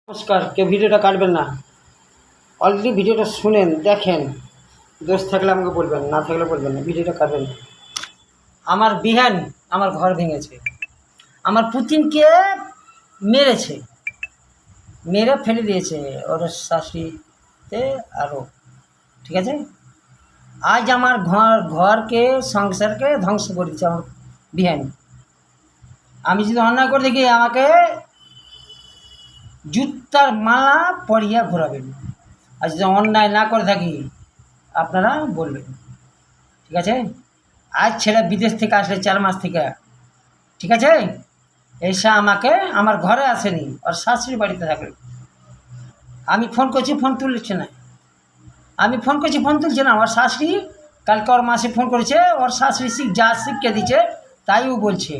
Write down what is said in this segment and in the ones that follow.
নমস্কার, কেউ ভিডিওটা কাটবেন না। অলরেডি ভিডিওটা শুনেন, দেখেন, দোষ থাকলে আমাকে বলবেন, না থাকলে বলবেন না, ভিডিওটা কাটবেন না। আমার বিহান আমার ঘর ভেঙেছে, আমার পুতিনকে মেরেছে, মেরে ফেলে দিয়েছে ওর শাশুড়িতে আরও, ঠিক আছে। আজ আমার ঘরকে সংসারকে ধ্বংস করে দিচ্ছে আমার বিহান। আমি যদি অন্যায় করে দেখি আমাকে জুতার মালা পরিয়া ঘোরাবেন, আর যদি অন্যায় না করে থাকি আপনারা বলবেন, ঠিক আছে। আজ ছেলে বিদেশ থেকে আসলে 4 মাস থেকে, ঠিক আছে, এসে আমাকে আমার ঘরে আসেনি, ওর শাশুড়ি বাড়িতে থাকলো। আমি ফোন করছি, ফোন তুলছে না। আমি ফোন করছি, ফোন তুলছে না। ওর শাশুড়ি কালকে ওর মাসে ফোন করেছে, ওর শাশুড়ি যা শিক্ষা দিচ্ছে তাই ও বলছে।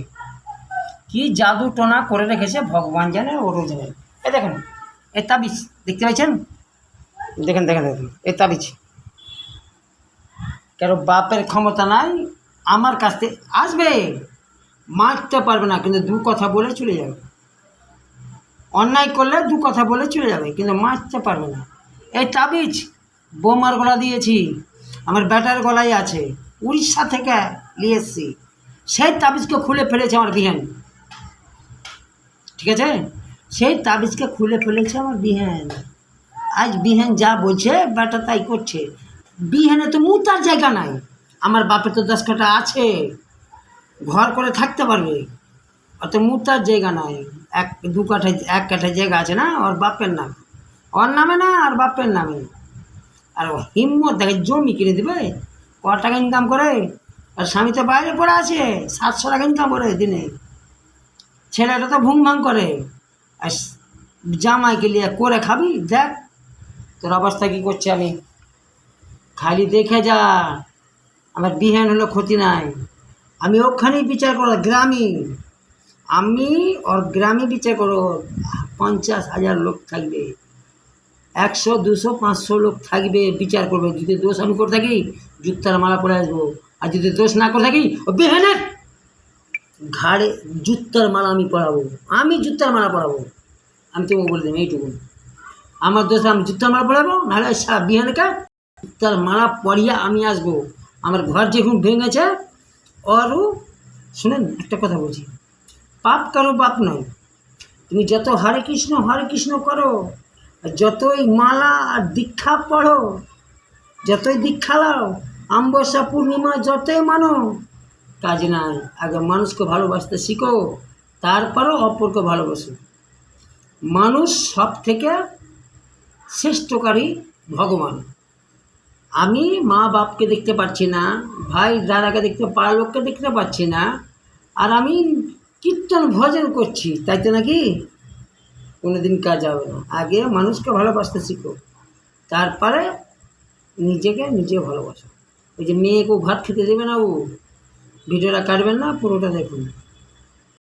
কি জাদু টোনা করে রেখেছে ভগবান জানে, ওরও জানে। এ দেখেন, এ তাবিজ দেখতে পাচ্ছেন, দেখেন দেখেন দেখেন, এ তাবিজ। কেন বাপের ক্ষমতা নাই, আমার কাছ থেকে আসবে, মারতে পারবে না, কিন্তু 2 কথা বলে চলে যাবে। অন্যায় করলে 2 কথা বলে চলে যাবে, কিন্তু মারতে পারবে না। এই তাবিজ বোমার গলা দিয়েছি, আমার ব্যাটার গলায় আছে, উড়িষ্যা থেকে নিয়ে এসেছি। সেই তাবিজকে খুলে ফেলেছে আমার বিহান, ঠিক আছে। সেই তাবিজকে খুলে ফেলেছে আমার বিহান। আজ বিহান যা বলছে ব্যাটা তাই করছে। বিহানে তো মুতার জায়গা নাই, আমার বাপের তো 10 কাঠা আছে, ঘর করে থাকতে পারবে, অত মুতার জায়গা নাই। 1 কাঠা জায়গা আছে না ওর বাপের নাম, ওর নামে না, আর বাপের নামে। আর ও হিম্মত দেখে জমি কিনে দেবে, কত টাকা ইনকাম করে, আর স্বামী তো বাইরে পড়ে আছে, 700 টাকা ইনকাম করে দিনে। ছেলেটা তো ভুং ভাং করে, আর জামাইকে নিয়ে করে খাবি। দেখ তোর অবস্থা কী করছে। আমি খালি দেখে যা, আমার বিহান হলো ক্ষতি নাই। আমি ওখানেই বিচার করো গ্রামে, আমি ওর গ্রামে বিচার করো। 50,000 লোক থাকবে, 100, 200, 500 লোক থাকবে, বিচার করবে। যদি দোষ আমি করে থাকি জুতার মালা পরে আসবো, আর যদি দোষ না করে থাকি ও বিহানের ঘাড়ে জুতার মালা আমি পরাবো, আমি জুতার মালা পরাবো। আমি তোমাকে বলে দেবো এইটুকু, আমার দোষ আমি জুতার মালা পরাবো, নাহলে সারা বিহানকে জুতার মালা পরিয়ে আমি আসবো। আমার ঘর যখন ভেঙেছে ওরও, শুনেন একটা কথা বলছি, পাপ কারো বাপ নয়। তুমি যত হরে কৃষ্ণ করো, যতই মালা আর দীক্ষা পড়ো, যতই দীক্ষা লাও, অমাবস্যা পূর্ণিমা যতই মানো, কাজ নাই। আগে মানুষকে ভালোবাসতে শিখো, তারপরও অপরকে ভালোবাসো। মানুষ সব থেকে শ্রেষ্ঠকারী ভগবান। আমি মা বাপকে দেখতে পাচ্ছি না, ভাই দাদাকে দেখতে, পাড়ার লোককে দেখতে পাচ্ছি না, আর আমি কীর্তন ভজন করছি, তাই তো নাকি কোনোদিন কাজ হবে না। আগে মানুষকে ভালোবাসতে শিখো, তারপরে নিজেকে নিজে ভালোবাসো। ওই যে মেয়েকেও ভাত খেতে দেবে না, ও ভিডিওটা কাটবেন না, পুরোটা দেখুন।